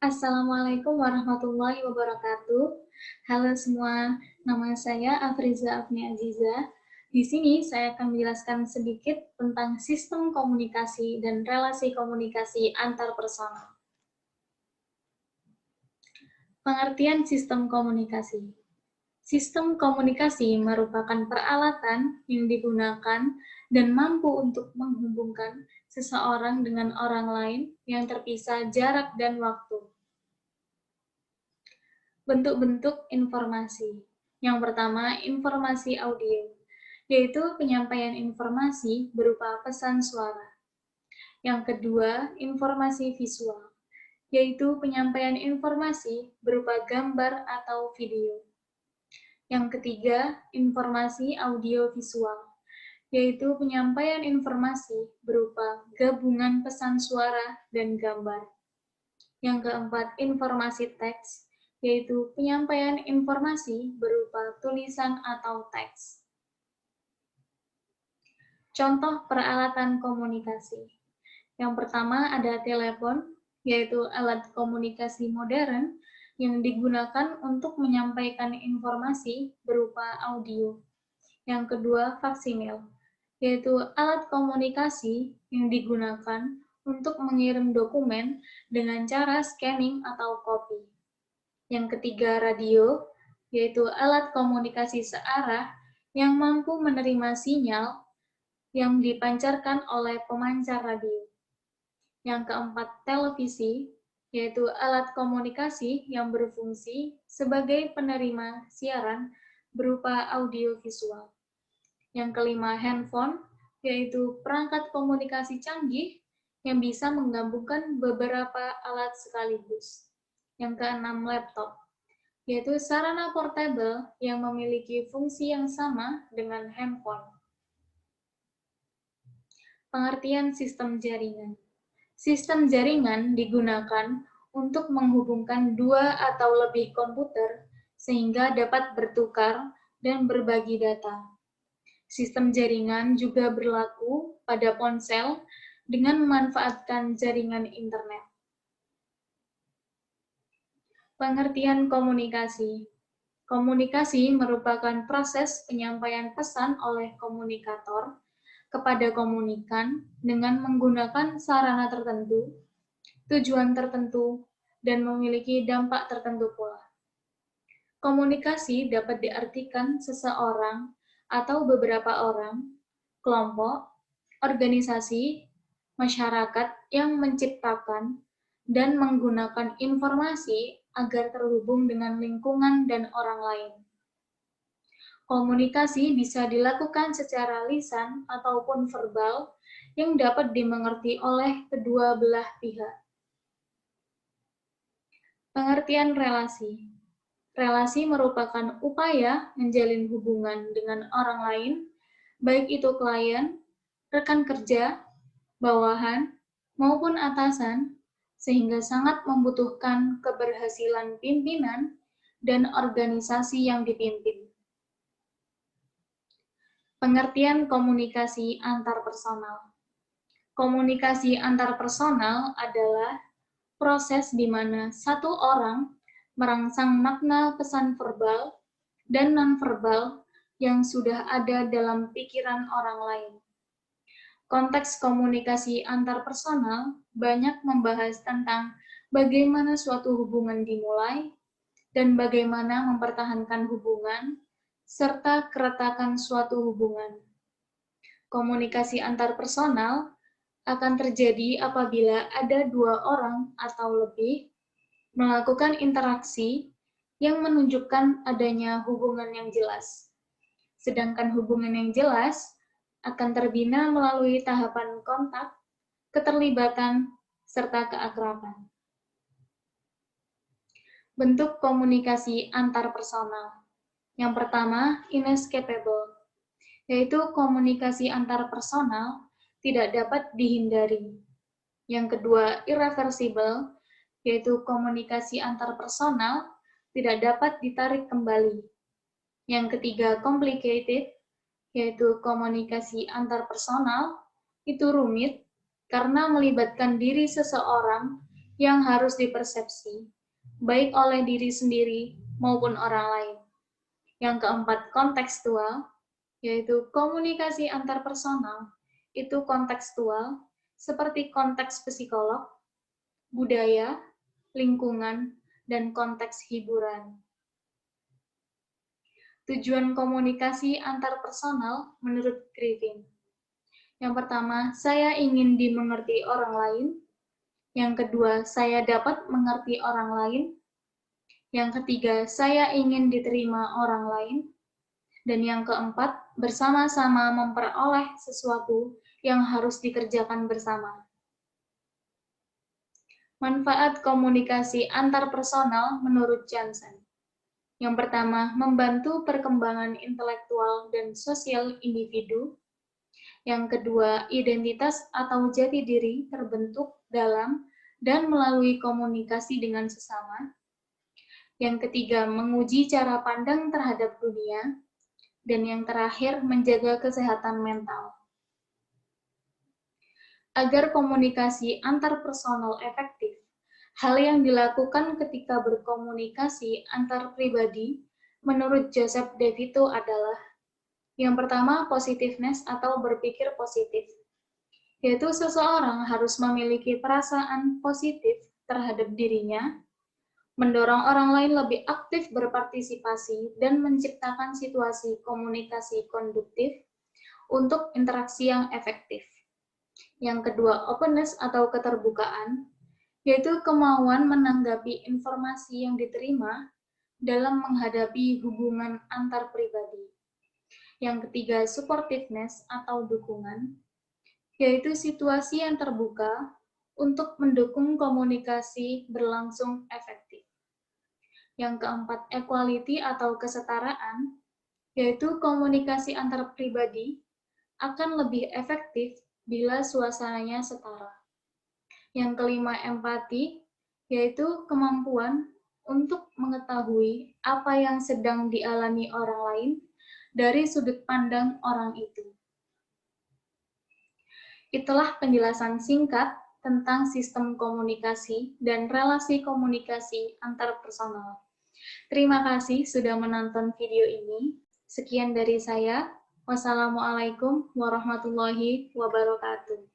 Assalamualaikum warahmatullahi wabarakatuh. Halo semua, nama saya Afriza Afni Aziza. Di sini saya akan menjelaskan sedikit tentang sistem komunikasi dan relasi komunikasi antar personal. Pengertian sistem komunikasi. Sistem komunikasi merupakan peralatan yang digunakan dan mampu untuk menghubungkan seseorang dengan orang lain yang terpisah jarak dan waktu. Bentuk-bentuk informasi. Yang pertama, informasi audio, yaitu penyampaian informasi berupa pesan suara. Yang kedua, informasi visual, yaitu penyampaian informasi berupa gambar atau video. Yang ketiga, informasi audio-visual, yaitu penyampaian informasi berupa gabungan pesan suara dan gambar. Yang keempat, informasi teks, yaitu penyampaian informasi berupa tulisan atau teks. Contoh peralatan komunikasi. Yang pertama ada telepon, yaitu alat komunikasi modern yang digunakan untuk menyampaikan informasi berupa audio. Yang kedua, faksimil, yaitu alat komunikasi yang digunakan untuk mengirim dokumen dengan cara scanning atau copy. Yang ketiga, radio, yaitu alat komunikasi searah yang mampu menerima sinyal yang dipancarkan oleh pemancar radio. Yang keempat, televisi, yaitu alat komunikasi yang berfungsi sebagai penerima siaran berupa audiovisual. Yang kelima, handphone, yaitu perangkat komunikasi canggih yang bisa menggabungkan beberapa alat sekaligus. Yang keenam, laptop, yaitu sarana portable yang memiliki fungsi yang sama dengan handphone. Pengertian sistem jaringan. Sistem jaringan digunakan untuk menghubungkan dua atau lebih komputer sehingga dapat bertukar dan berbagi data. Sistem jaringan juga berlaku pada ponsel dengan memanfaatkan jaringan internet. Pengertian komunikasi. Komunikasi merupakan proses penyampaian pesan oleh komunikator kepada komunikan dengan menggunakan sarana tertentu, tujuan tertentu, dan memiliki dampak tertentu pula. Komunikasi dapat diartikan seseorang atau beberapa orang, kelompok, organisasi, masyarakat yang menciptakan dan menggunakan informasi agar terhubung dengan lingkungan dan orang lain. Komunikasi bisa dilakukan secara lisan ataupun verbal yang dapat dimengerti oleh kedua belah pihak. Pengertian relasi. Relasi merupakan upaya menjalin hubungan dengan orang lain, baik itu klien, rekan kerja, bawahan, maupun atasan, sehingga sangat membutuhkan keberhasilan pimpinan dan organisasi yang dipimpin. Pengertian komunikasi antarpersonal. Komunikasi antarpersonal adalah proses di mana satu orang merangsang makna pesan verbal dan nonverbal yang sudah ada dalam pikiran orang lain. Konteks komunikasi antarpersonal banyak membahas tentang bagaimana suatu hubungan dimulai dan bagaimana mempertahankan hubungan, serta keretakan suatu hubungan. Komunikasi antarpersonal akan terjadi apabila ada dua orang atau lebih melakukan interaksi yang menunjukkan adanya hubungan yang jelas. Sedangkan hubungan yang jelas akan terbina melalui tahapan kontak, keterlibatan, serta keakraban. Bentuk komunikasi antarpersonal. Yang pertama, inescapable, yaitu komunikasi antarpersonal tidak dapat dihindari. Yang kedua, irreversible, yaitu komunikasi antarpersonal tidak dapat ditarik kembali. Yang ketiga, complicated, yaitu komunikasi antarpersonal itu rumit karena melibatkan diri seseorang yang harus dipersepsi, baik oleh diri sendiri maupun orang lain. Yang keempat, kontekstual, yaitu komunikasi antarpersonal, itu kontekstual, seperti konteks psikolog, budaya, lingkungan, dan konteks hiburan. Tujuan komunikasi antarpersonal menurut Griffin. Yang pertama, saya ingin dimengerti orang lain. Yang kedua, saya dapat mengerti orang lain. Yang ketiga, saya ingin diterima orang lain. Dan yang keempat, bersama-sama memperoleh sesuatu yang harus dikerjakan bersama. Manfaat komunikasi antarpersonal menurut Johnson. Yang pertama, membantu perkembangan intelektual dan sosial individu. Yang kedua, identitas atau jati diri terbentuk dalam dan melalui komunikasi dengan sesama. Yang ketiga, menguji cara pandang terhadap dunia. Dan yang terakhir, menjaga kesehatan mental. Agar komunikasi antarpersonal efektif, hal yang dilakukan ketika berkomunikasi antar pribadi menurut Joseph DeVito adalah yang pertama, positiveness atau berpikir positif, yaitu seseorang harus memiliki perasaan positif terhadap dirinya, mendorong orang lain lebih aktif berpartisipasi, dan menciptakan situasi komunikasi konduktif untuk interaksi yang efektif. Yang kedua, openness atau keterbukaan, yaitu kemauan menanggapi informasi yang diterima dalam menghadapi hubungan antar pribadi. Yang ketiga, supportiveness atau dukungan, yaitu situasi yang terbuka untuk mendukung komunikasi berlangsung efektif. Yang keempat, equality atau kesetaraan, yaitu komunikasi antar pribadi akan lebih efektif bila suasananya setara. Yang kelima, empati, yaitu kemampuan untuk mengetahui apa yang sedang dialami orang lain dari sudut pandang orang itu. Itulah penjelasan singkat tentang sistem komunikasi dan relasi komunikasi antarpersonal. Terima kasih sudah menonton video ini. Sekian dari saya. Wassalamualaikum warahmatullahi wabarakatuh.